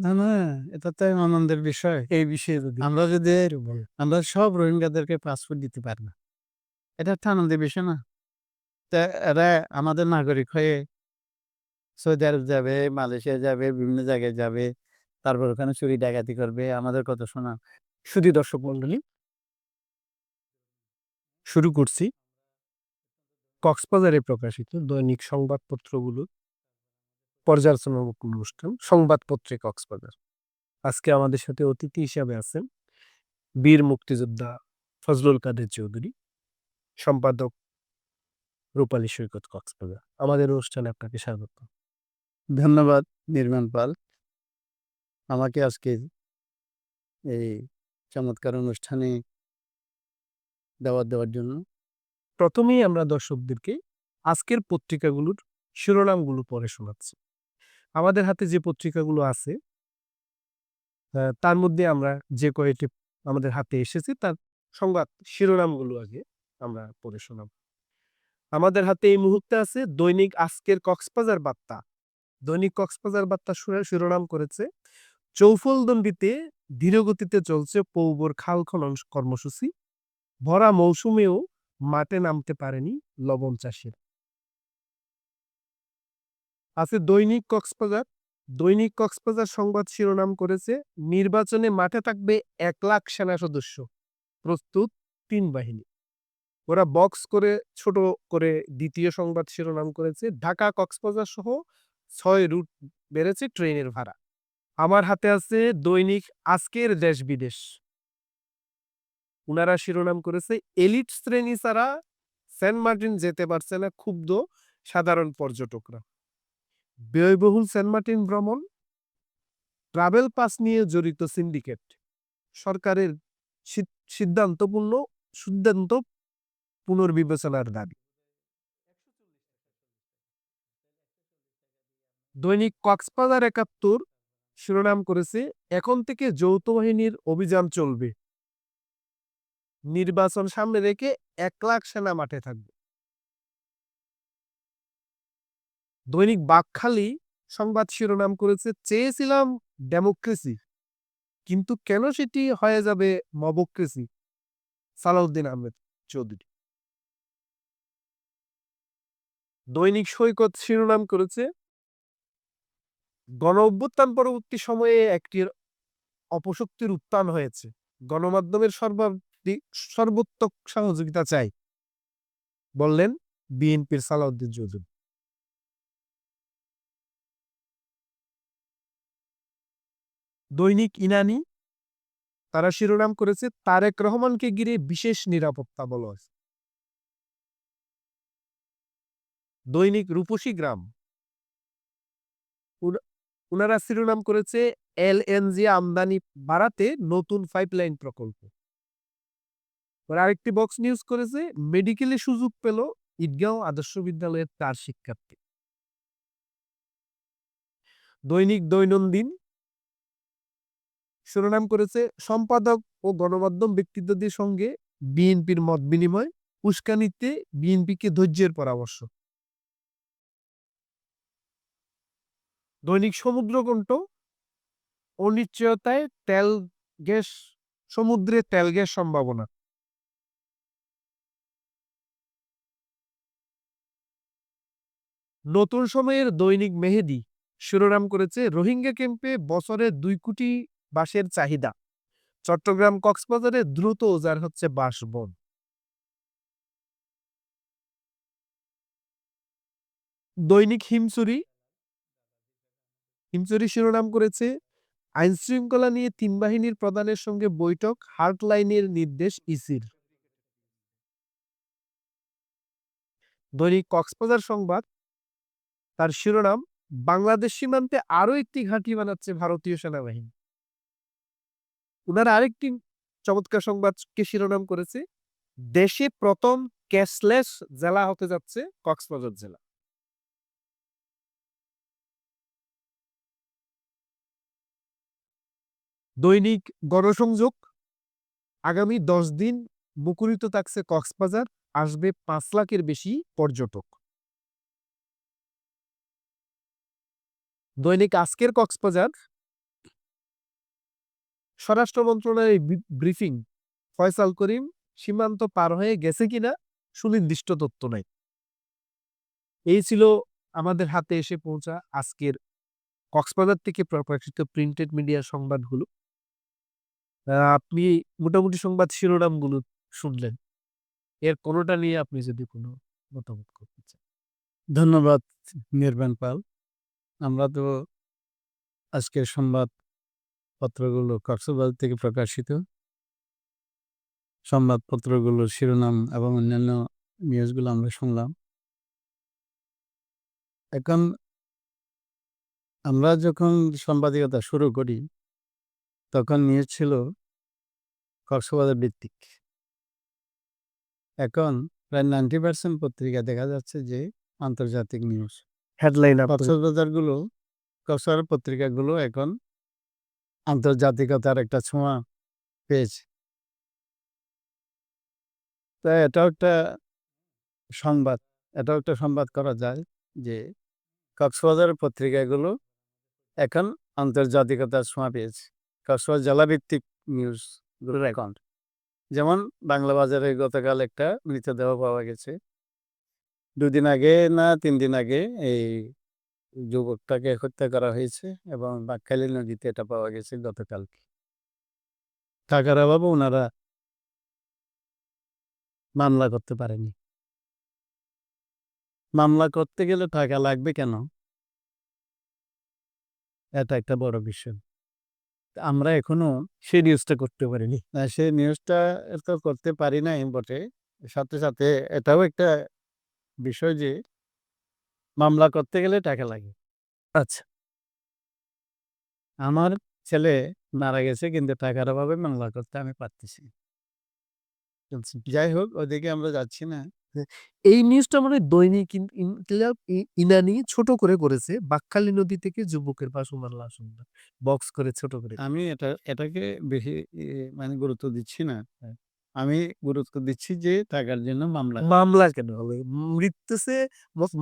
না, না, এটা তো আনন্দের বিষয়। এই বিষয়ে যদি আমরা যদি একটু বলেন। আমরা সব রোহিঙ্গাদেরকে পাসপোর্ট দিতে পারি না। এটা একটা আনন্দের বিষয় না? তা এরা আমাদের নাগরিক হয়ে সৌদি আরব যাবে, মালয়েশিয়া যাবে, বিভিন্ন জায়গায় যাবে। তারপর ওখানে চুরি ডাকাতি করবে। আমাদের কথা শোনা। শুধু দর্শক মণ্ডলী, শুরু করছি কক্সবাজারে প্রকাশিত দৈনিক সংবাদপত্রগুলোর পর্যালোচনামূলক অনুষ্ঠান সংবাদপত্রে কক্সবাজার। আজকে আমাদের সাথে অতিথি হিসাবে আছেন বীর মুক্তিযোদ্ধা ফজলুল কাদের চৌধুরী, সম্পাদক রূপালী সৈকত কক্সবাজার। আমাদের অনুষ্ঠানে আপনাকে স্বাগত। ধন্যবাদ নির্মাণ পাল। আমাকে আজকে এই চমৎকার অনুষ্ঠানে দাওয়াত দেওয়ার জন্য। প্রথমেই আমরা দর্শকদেরকে আজকের পত্রিকাগুলোর শিরোনামগুলো পড়ে শোনাচ্ছি। আমাদের হাতে যে পত্রিকাগুলো আছে তার মধ্যে আমরা যে কয়টি আমাদের হাতে এসেছে তার সংবাদ শিরোনামগুলো আগে আমরা পড়ে শোনাব। আমাদের হাতে এই মুহূর্তে আছে দৈনিক আজকের কক্সবাজার বার্তা। দৈনিক কক্সবাজার বার্তা শিরোনাম করেছে চৌফলদন্ডিতে ধীরগতিতে চলছে পৌবর খাল খনন কর্মসূচি, ভরা মৌসুমেও মাঠে নামতে পারেনি লবণ চাষের। আছে দৈনিক কক্সবাজার। দৈনিক কক্সবাজার সংবাদ শিরোনাম করেছে নির্বাচনে মাঠে থাকবে 1,00,000 সেনা সদস্য, প্রস্তুত 3 বাহিনী। ওরা বক্স করে ছোট করে দ্বিতীয় সংবাদ শিরোনাম করেছে ঢাকা কক্সবাজার সহ 6 রুট বেড়েছে ট্রেনের ভাড়া। আমার হাতে আছে দৈনিক আজকের দেশ বিদেশ। উনারা শিরোনাম করেছে এলিট শ্রেণী ছাড়া সেন্ট মার্টিন যেতে পারছে না ক্ষুব্ধ সাধারণ পর্যটকরা। ব্যয়বহুল সেন্ট মার্টিন ভ্রমণ, ট্রাভেল পাস নিয়ে জড়িত সিন্ডিকেট। সরকারের সিদ্ধান্ত পুনর্বিবেচনার দাবি। দৈনিক কক্সবাজার ৭১ শিরোনাম করেছে এখন থেকে যৌথ বাহিনীর অভিযান চলবে, নির্বাচন সামনে রেখে 1,00,000 সেনা মাঠে থাকবে। দৈনিক বাকখালী সংবাদ শিরোনাম করেছে চেয়েছিলাম ডেমোক্রেসি, কিন্তু কেন সেটি হয়ে যাবে মবক্রেসি, সালাউদ্দিন আহমেদ চৌধুরী। দৈনিক সৈকত শিরোনাম করেছে গণ অভ্যুত্থান পরবর্তী সময়ে একটি অপশক্তির উত্থান হয়েছে, গণমাধ্যমের সর্বোত্তক সহযোগিতা চাই, বললেন বিএনপির সালাউদ্দিন চৌধুরী। দৈনিক ইনানি তারা শিরোনাম করেছে তারেক রহমানকে ঘিরে বিশেষ নিরাপত্তা বলয়। দৈনিক রূপসী গ্রাম উনারা শিরোনাম করেছে এলএনজি আমদানি বাড়াতে নতুন পাইপলাইন প্রকল্প। আরেকটি বক্স নিউজ করেছে মেডিকেলে সুযোগ পেল ঈদগাঁও আদর্শ বিদ্যালয়ের 4 শিক্ষার্থী। দৈনিক দৈনন্দিন শিরোনাম করেছে সম্পাদক ও গণমাধ্যম ব্যক্তিত্বদের সঙ্গে বিএনপির মত বিনিময়, উস্কানিতে বিএনপিকে ধৈর্যের পরামর্শ। দৈনিক সমুদ্রকণ্ঠ অনিশ্চয়তায় তেল গ্যাস সমুদ্রে তেল গ্যাস সম্ভাবনা। নতুন সময়ের দৈনিক মেহেদী শিরোনাম করেছে রোহিঙ্গা ক্যাম্পে বছরে 2 কোটি বাঁশের চাহিদা, চট্টগ্রাম কক্সবাজারে দ্রুত উজাড় হচ্ছে বাঁশবন। দৈনিক হিমচুরি শিরোনাম করেছে আইন শৃঙ্খলা নিয়ে 3 বাহিনীর প্রধানের সঙ্গে বৈঠক, হার্টলাইনের নির্দেশ ইসির। দৈনিক কক্সবাজার সংবাদ তার শিরোনাম বাংলাদেশ সীমান্তে আরো একটি ঘাঁটি বানাচ্ছে ভারতীয় সেনাবাহিনী। উনারা আরেকটি চমৎকার সংবাদকে শিরোনাম করেছে দেশে প্রথম ক্যাশলেস জেলা হতে যাচ্ছে কক্সবাজার জেলা। দৈনিক গণসংযোগ আগামী 10 দিন মুখরিত থাকছে কক্সবাজার, আসবে 5 লাখের বেশি পর্যটক। দৈনিক আজকের কক্সবাজার স্বরাষ্ট্র মন্ত্রণালয়ের ব্রিফিং ফয়সাল করিম সীমান্ত পার হয়ে গেছে কিনা সুনির্দিষ্ট তথ্য নাই। এই ছিল আমাদের হাতে এসে পৌঁছা আজকের কক্সবাজার থেকে প্রকাশিত প্রিন্টেড মিডিয়া সংবাদগুলো। আপনি মোটামুটি সংবাদ শিরোনামগুলো শুনলেন। এর কোনোটা নিয়ে আপনি যদি কোনো মতামত করতে চান। ধন্যবাদ নির্বাণ পাল। আমরা তো আজকের সংবাদপত্রগুলো কক্সবাজার থেকে প্রকাশিত সংবাদপত্রগুলোর শিরোনাম এবং অন্যান্য নিউজগুলো আমরা শুনলাম। এখন আমরা যখন সাংবাদিকতা শুরু করি তখন নিউজ ছিল কক্সবাজার ভিত্তিক। এখন প্রায় 90% পত্রিকা দেখা যাচ্ছে যে আন্তর্জাতিক নিউজ। হেডলাইন কক্সবাজার পত্রিকাগুলো এখন আন্তর্জাতিকতার একটা ছোঁয়া পেয়েছে। তো এটাও একটা সংবাদ করা যায় যে কক্সবাজারের পত্রিকাগুলো এখন আন্তর্জাতিকতার ছোঁয়া পেয়েছে। কক্সবাজার জেলাভিত্তিক নিউজগুলোর অ্যাকাউন্ট, যেমন বাংলা বাজারে গতকাল একটা মৃতদেহ পাওয়া গেছে। 2 দিন আগে না 3 দিন আগে এই যুবকটাকে হত্যা করা হয়েছে এবং বাঁকখালী নদীতে এটা পাওয়া গেছে গতকালকে। টাকার অভাবে ওনারা মামলা করতে পারেনি। মামলা করতে গেলে টাকা লাগবে কেন? এটা একটা বড় বিষয়। আমরা এখনো সেই নিউজটা করতে পারিনি। সেই নিউজটা তো করতে পারি নাই বটে। সাথে, সাথে এটাও একটা বিষয় যে মামলা করতে গেলে টাকা লাগে। আচ্ছা। আমার ছেলে মারা গেছে কিন্তু টাকার অভাবে মামলা করতে আমি পারতেছি না। যাই হোক, ওদিকে আমরা যাচ্ছি না। এই নিউজটা মানে দৈনিক ইনকিলাব ইনানি ছোট করে করেছে। বাঁকখালী নদী থেকে যুবকের ভাসমান লাশ উদ্ধার। বক্স করে ছোট করে। আমি এটাকে বেশি মানে গুরুত্ব দিচ্ছি না। আমি গুরুত্ব দিচ্ছি যে টাকার জন্য মামলা কেন হবে? মৃত্যুছে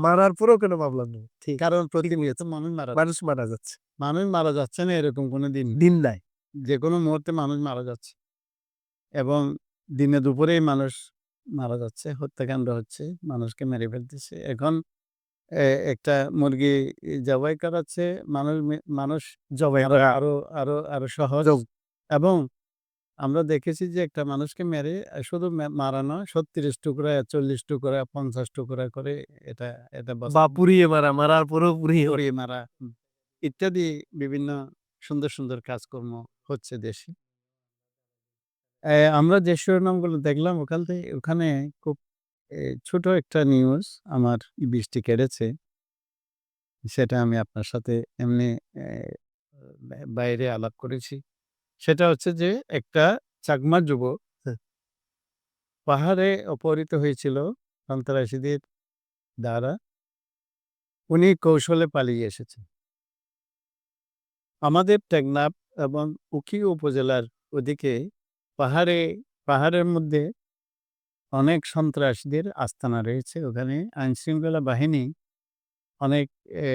মারার পরেও কেন মামলা নেই? ঠিক। কারণ প্রতিনিয়ত মানুষ মারা যাচ্ছে। মানুষ মারা যাচ্ছে না এরকম কোনো দিন দিন নাই। যেকোনো মুহূর্তে মানুষ মারা যাচ্ছে এবং দিনে দুপুরেই মানুষ মারা যাচ্ছে, হত্যাকাণ্ড হচ্ছে, মানুষকে মেরে ফেলতেছে। এখন একটা মুরগি জবাই করাচ্ছে, মানুষ জবাই আরো আরো আরো সহজ। এবং আমরা দেখেছি যে একটা মানুষকে মেরে শুধু মারা নয়, ৩৬ টুকরা, ৪০ টুকরা, ৫০ টুকরা করে এটা এটা বা পুড়িয়ে মারা, মারার পরেও পুড়িয়ে পুড়িয়ে মারা ইত্যাদি বিভিন্ন সুন্দর সুন্দর কাজকর্ম হচ্ছে দেশে। আমরা যে শিরোনামগুলো দেখলাম ওখানে খুব ছোট একটা নিউজ আমার দৃষ্টি কেড়েছে। সেটা আমি আপনার সাথে এমনি বাইরে আলাপ করেছি। সেটা হচ্ছে যে একটা চাকমা যুবক পাহাড়ে অপহৃত হয়েছিল সন্ত্রাসীদের দ্বারা। উনি কৌশলে পালিয়ে এসেছেন। আমাদের টেকনাফ এবং উখি উপজেলার ওদিকে পাহাড়ের মধ্যে অনেক সন্ত্রাসীদের আস্তানা রয়েছে। ওখানে আইনশৃঙ্খলা বাহিনী অনেক এ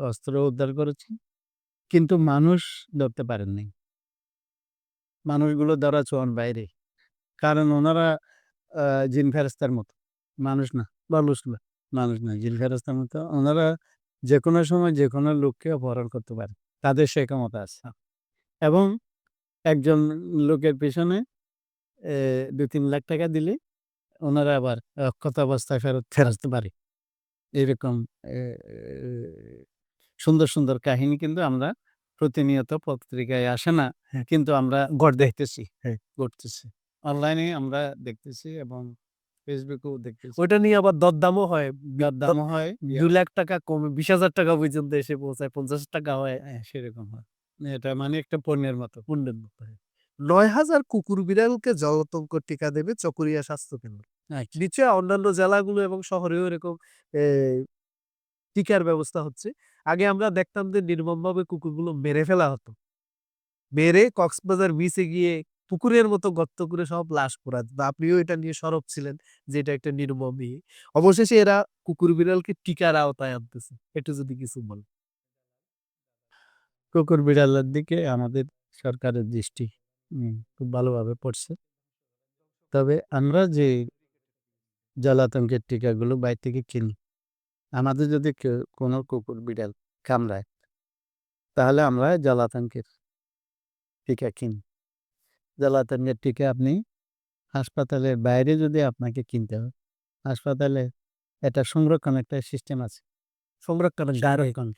অস্ত্র উদ্ধার করেছে। কিন্তু মানুষ ধরতে পারেননি। মানুষগুলো ধরা ছোঁয়ার বাইরে। কারণ ওনারা জিন ফেরেস্তার মতো। মানুষ না, মানুষ না, জিন ফেরেস্তার মতো। ওনারা যেকোনো সময় যেকোনো লোককে অপহরণ করতে পারে। তাদের সে ক্ষমতা আছে। এবং একজন লোকের পেছনে ২-৩ লাখ টাকা দিলে ওনারা আবার অক্ষত অবস্থায় ফেরত আসতে পারে। এরকম এ সুন্দর, সুন্দর কাহিনী কিন্তু আমরা প্রতিনিয়ত পত্রিকায় আসে না। কিন্তু আমরা দেখতেছি, ঘটতেছে। অনলাইনে আমরা দেখতেছি এবং ফেসবুকেও দেখতেছি। ওইটা নিয়ে আবার দরদামও হয়। দরদামও হয়। ২ লাখ টাকা কমে ২০,০০০ টাকা পর্যন্ত এসে পৌঁছায়, ৫০ টাকা হয়। সেরকম হয়। এটা মানে একটা পণ্যের মতো। পণ্যের মতো। ৯,০০০ কুকুর বিড়ালকে জলাতঙ্ক টিকা দেবে চকরিয়া স্বাস্থ্যকেন্দ্র। আচ্ছা। নিশ্চয়ই অন্যান্য জেলাগুলো এবং শহরেও এরকম এ টিকার ব্যবস্থা হচ্ছে। আগে আমরা দেখতাম যে নির্মমভাবে কুকুরগুলো মেরে ফেলা হতো। মেরে কক্সবাজার বিচে গিয়ে পুকুরের মতো গর্ত করে সব লাশ পোড়া দিত। আপনিও এটা নিয়ে সরব ছিলেন যে এটা একটা নির্মম ইয়ে। অবশেষে এরা কুকুর বিড়ালকে টিকার আওতায় আনতেছে। একটু যদি কিছু বলেন। কুকুর বিড়ালের দিকে আমাদের সরকারের দৃষ্টি খুব ভালোভাবে পড়ছে। তবে আমরা যে জলাতঙ্কের টিকাগুলো বাইরে থেকে কিনি, আমাদের যদি কোনো কুকুর বিড়াল কামড়ায়, তাহলে আমরা জলাতঙ্কের টিকা কিনি। জলাতঙ্কের টিকা আপনি হাসপাতালের বাইরে যদি আপনাকে কিনতে হয়, হাসপাতালে এটা সংরক্ষণ একটা সিস্টেম আছে। সংরক্ষণের সংরক্ষণ।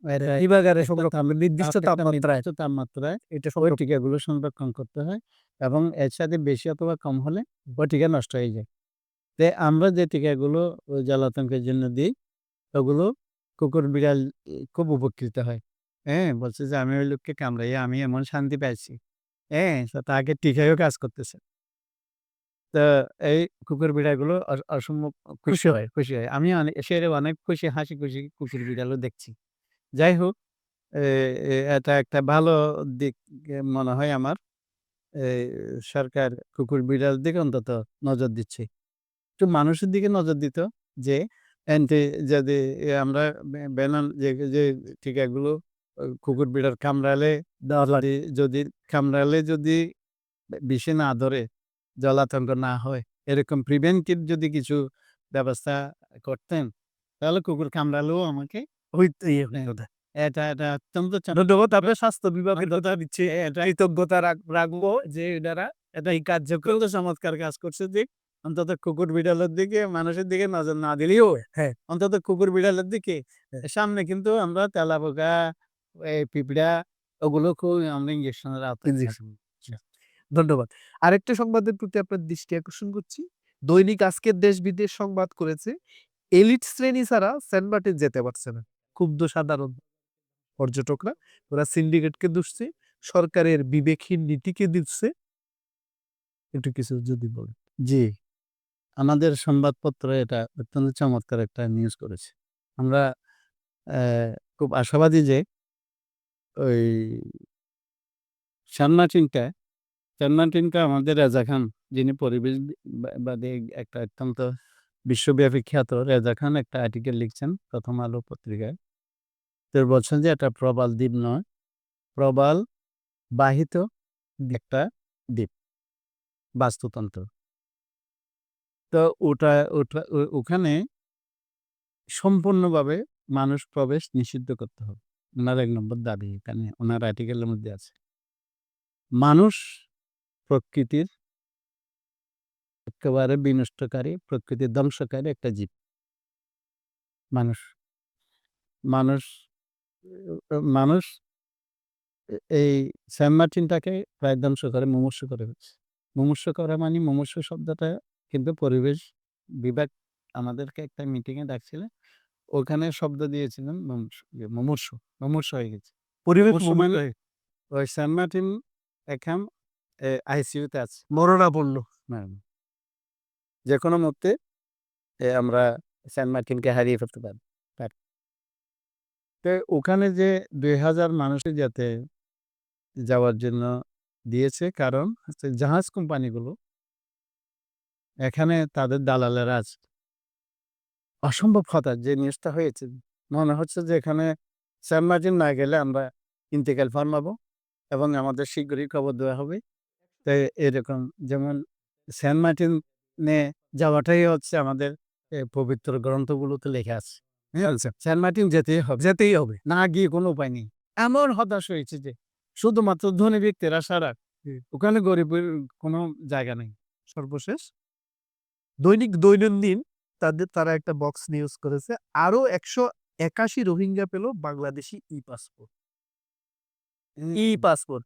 এটা বিভাগারে একটা সংরক্ষণ নির্দিষ্ট একটা তাপমাত্রায় নির্দিষ্ট তাপমাত্রায় এটা ওই টিকাগুলো সংরক্ষণ করতে হয় এবং এর সাথে বেশি অথবা কম হলে ওই টিকা নষ্ট হয়ে যায়। আমরা যে টিকাগুলো ওই জলাতঙ্কের জন্য দিই, ওগুলো কুকুর বিড়াল খুব উপকৃত হয়। বলছে যে আমি ওই লোককে কামড়াইয়া আমি এমন শান্তি পাইছি। তো তাকে টিকায়ও কাজ করতেছে। তো এই কুকুর বিড়ালগুলো অসম্ভব খুশি হয়। আমি অনেক খুশি, হাসি খুশি কুকুর বিড়ালও দেখছি। যাই হোক, এ এ এটা একটা ভালো দিক মনে হয় আমার। এই সরকার কুকুর বিড়াল দিকে অন্তত নজর দিচ্ছে। একটু মানুষের দিকে নজর দিত যে এন্টি যদি আমরা বেনান যে টিকাগুলো কুকুর বিড়াল কামড়ালে যদি কামড়ালে যদি বিষে না ধরে, জলাতঙ্ক না হয়, এরকম প্রিভেন্টিভ যদি কিছু ব্যবস্থা করতেন, তাহলে কুকুর কামড়ালেও আমাকে এটা অত্যন্ত ধন্যবাদ। আপনার স্বাস্থ্য বিভাগের কথা দিচ্ছি। কৃতজ্ঞতা রাখবো যে এনারা এই কার্যক্রম তো চমৎকার কাজ করছে যে অন্তত কুকুর বিড়ালের দিকে মানুষের দিকে নজর না দিলেও হ্যাঁ। অন্তত কুকুর বিড়ালের দিকে সামনে কিন্তু আমরা তেলাপোকা, পিঁপড়া ওগুলো খুব আমরা ইঞ্জেকশনের আওতায় থাকবো। ধন্যবাদ। আরেকটা সংবাদের প্রতি আপনার দৃষ্টি আকর্ষণ করছি। দৈনিক আজকের দেশ-বিদেশ সংবাদ করেছে, এলিট শ্রেণী ছাড়া সেন্ট মার্টিন যেতে পারছে না। ক্ষুব্ধ সাধারণ পর্যটকরা। ওরা সিন্ডিকেটকে দুষছে, সরকারের বিবেকহীন নীতিকে দিচ্ছে। একটু কিছু যদি বলেন। জি, আমাদের সংবাদপত্র এটা অত্যন্ত চমৎকার একটা নিউজ করেছে। আমরা খুব আশাবাদী যে ওই সেন্ট মার্টিনটা আমাদের রেজা খান, যিনি পরিবেশ বাদী একটা অত্যন্ত বিশ্বব্যাপী খ্যাত রেজা খান একটা আর্টিকেল লিখছেন প্রথম আলো পত্রিকায়। তো বলছেন যে এটা প্রবাল দ্বীপ নয়, প্রবাল বাহিত একটা দ্বীপ, বাস্তুতন্ত্র। তো ওখানে সম্পূর্ণভাবে মানুষ প্রবেশ নিষিদ্ধ করতে হবে। উনার ১ নম্বর দাবি এখানে উনার আর্টিকেলের মধ্যে আছে। মানুষ প্রকৃতির একেবারে বিনষ্টকারী, প্রকৃতি ধ্বংসকারী একটা জীব। মানুষ মানুষ মানুষ এই সেন্ট মার্টিনটাকে প্রায় ধ্বংস করে মুমূর্ষু করে ফেলছে। মুমূর্ষু করা মানে মুমূর্ষু শব্দটা কিন্তু পরিবেশ বিভাগ আমাদেরকে একটা মিটিংয়ে ডাকছিলেন। ওখানে শব্দ দিয়েছিলেন মুমূর্ষু হয়ে গেছে। পরিবেশ মুমূর্ষু মানে ওই সেন্ট মার্টিন এখন আইসিইউতে আছে। মরণাপন্ন। হ্যাঁ, যেকোনো মুহূর্তে আমরা সেন্ট মার্টিনকে হারিয়ে ফেলতে পারি। তো ওখানে যে ২,০০০ মানুষই যাতে যাওয়ার জন্য দিয়েছে, কারণ হচ্ছে জাহাজ কোম্পানিগুলো এখানে তাদের দালালেরা আছে। অসম্ভব হতাশ যে নিউজটা হয়েছে। মনে হচ্ছে যে এখানে সেন্ট মার্টিন না গেলে আমরা ইন্তেকাল ফরমাবো এবং আমাদের শীঘ্রই কবর দেওয়া হবে। তো এরকম যেমন সেন্ট মার্টিনে যাওয়াটাই হচ্ছে আমাদের পবিত্র গ্রন্থগুলোতে লেখা আছে। সেন্ট মার্টিন যেতেই হবে। না গিয়ে কোনো উপায় নেই। এমন হতাশ হয়েছে যে শুধুমাত্র ধনী ব্যক্তিরা ছাড়া ওখানে গরিবের কোনো জায়গা নেই। সর্বশেষ দৈনন্দিন তারা একটা বক্স নিউজ করেছে। আরো ১৮১ রোহিঙ্গা পেল বাংলাদেশি ই-পাসপোর্ট। ই-পাসপোর্ট।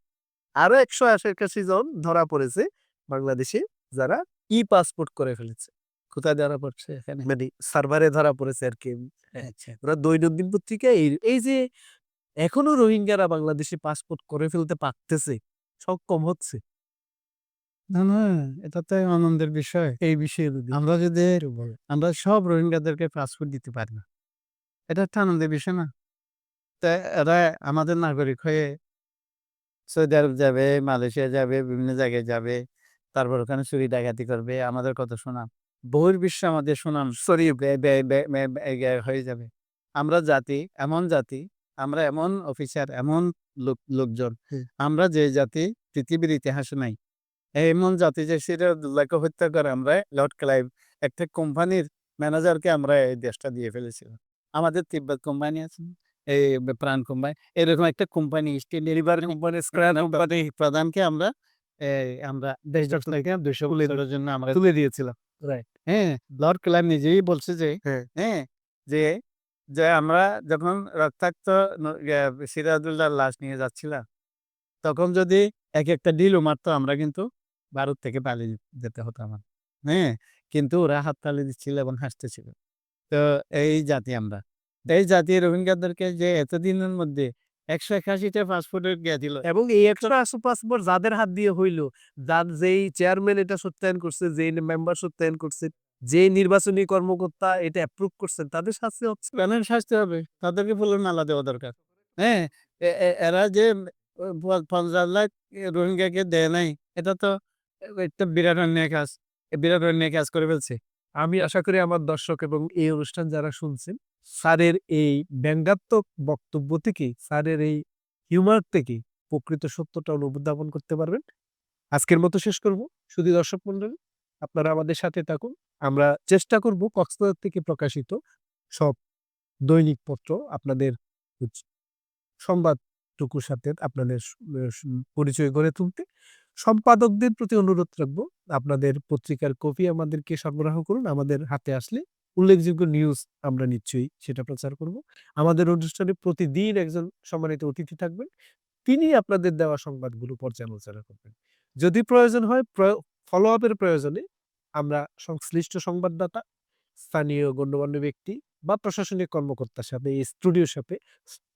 আরো ১৮১ জন ধরা পড়েছে বাংলাদেশে, যারা ই-পাসপোর্ট করে ফেলেছে। কোথায় ধরা পড়ছে এখানে? মানে সার্ভারে ধরা পড়েছে আরকি। আচ্ছা। ওরা দৈনন্দিন পত্রিকায় এই যে এখনো রোহিঙ্গারা বাংলাদেশে পাসপোর্ট করে ফেলতে পারতেছে, সক্ষম হচ্ছে। না, এটা তো আনন্দের বিষয়। এই বিষয়ে যদি আমরা যদি একটু বলেন। আমরা সব রোহিঙ্গাদেরকে পাসপোর্ট দিতে পারি না। এটা একটা আনন্দের বিষয় না? তা এরা আমাদের নাগরিক হয়ে সৌদি আরব যাবে, মালয়েশিয়া যাবে, বিভিন্ন জায়গায় যাবে। তারপর ওখানে চুরি ডাকাতি করবে। আমাদের কত সুনাম। বহির্বিশ্বে আমাদের সুনাম ছড়িয়ে বে বে বে বে বে হয়ে যাবে। আমরা এমন জাতি, আমরা এমন অফিসার, এমন লোকজন। হুম। আমরা যে জাতি পৃথিবীর ইতিহাসে নাই। এমন জাতি যে সিরাজউদ্দৌলাকে হত্যা করে আমরা লর্ড ক্লাইভ একটা কোম্পানির ম্যানেজারকে আমরা এই দেশটা দিয়ে ফেলেছিলাম। আমাদের তিব্বত কোম্পানি আছে না? এই প্রাণ কোম্পানি। এরকম একটা company east India river company company প্রধানকে আমরা দেশ থেকে ২০০ বছরের জন্য আমরা তুলে দিয়েছিলাম। রাইট। হ্যাঁ, লর্ড ক্লাইভ নিজেই বলছে যে হ্যাঁ। হ্যাঁ, যে, যে আমরা যখন রক্তাক্ত সিরাজউদ্দৌলার লাশ নিয়ে যাচ্ছিলাম, তখন যদি একেকটা ঢিলও মারতো আমরা কিন্তু ভারত থেকে পালিয়ে যেতে হতো আমার। হ্যাঁ? কিন্তু ওরা হাততালি দিচ্ছিল এবং হাসতেছিল। তো এই জাতি আমরা। এই জাতি রোহিঙ্গাদেরকে যে এতদিনের মধ্যে ১৮১ টা পাসপোর্টের দিল। এবং এই ১৮০ পাসপোর্ট যাদের হাত দিয়ে হইল, যেই চেয়ারম্যান এটা সত্যায়ন করছে, যেই মেম্বার সত্যায়ন করছে, যেই নির্বাচনী কর্মকর্তা এটা অ্যাপ্রুভ করছেন তাদের শাস্তি হচ্ছে। প্রাণের শাস্তি হবে। তাদেরকে ফুলের মালা দেওয়া দরকার। হ্যাঁ? এ এ এরা যে ৫০ লাখ রোহিঙ্গাকে দেয় নাই, এটা তো একটা বিরাট অন্যায় কাজ। বিরাট অন্যায় কাজ করে ফেলছে। আমি আশা করি আমার দর্শক এবং এই অনুষ্ঠান যারা শুনছেন, স্যারের এই ব্যঙ্গাত্মক বক্তব্য থেকে, স্যারের এই হিউমার থেকে প্রকৃত সত্যটা অনুধাবন করতে পারবেন। আজকের মতো শেষ করব। শুধু দর্শক মণ্ডলী, আপনারা আমাদের সাথে থাকুন। আমরা চেষ্টা করব কক্সবাজার থেকে প্রকাশিত সব দৈনিক পত্র আপনাদের হচ্ছে সংবাদটুকুর সাথে আপনাদের পরিচয় গড়ে তুলতে। সম্পাদকদের প্রতি অনুরোধ রাখবো, আপনাদের পত্রিকার কপি আমাদেরকে সরবরাহ করুন। আমাদের হাতে আসলে উল্লেখযোগ্য নিউজ আমরা নিশ্চয়ই সেটা প্রচার করব। আমাদের অনুষ্ঠানে প্রতিদিন একজন সম্মানিত অতিথি থাকবেন। তিনি আপনাদের দেওয়া সংবাদগুলো পর্যালোচনা করবেন। যদি প্রয়োজন হয় ফলো আপ এর প্রয়োজনে আমরা সংশ্লিষ্ট সংবাদদাতা, স্থানীয় গণ্যমান্য ব্যক্তি বা প্রশাসনিক কর্মকর্তার সাথে এই স্টুডিওর সাথে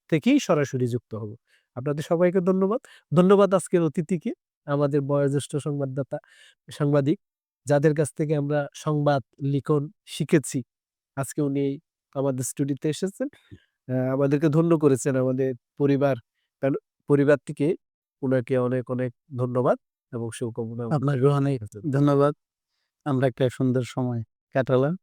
থেকেই সরাসরি যুক্ত হব। আপনাদের সবাইকে ধন্যবাদ। ধন্যবাদ আজকের অতিথিকে, আমাদের বয়োজ্যেষ্ঠ সাংবাদিক যাদের কাছ থেকে আমরা সংবাদ লিখন শিখেছি। আজকে উনি আমাদের স্টুডিওতে এসেছেন। আমাদেরকে ধন্য করেছেন আমাদের পরিবার পরিবার থেকে উনাকে অনেক, অনেক ধন্যবাদ এবং শুভকামনা। আপনাকেও অনেক ধন্যবাদ। আমরা একটা সুন্দর সময় কাটালাম।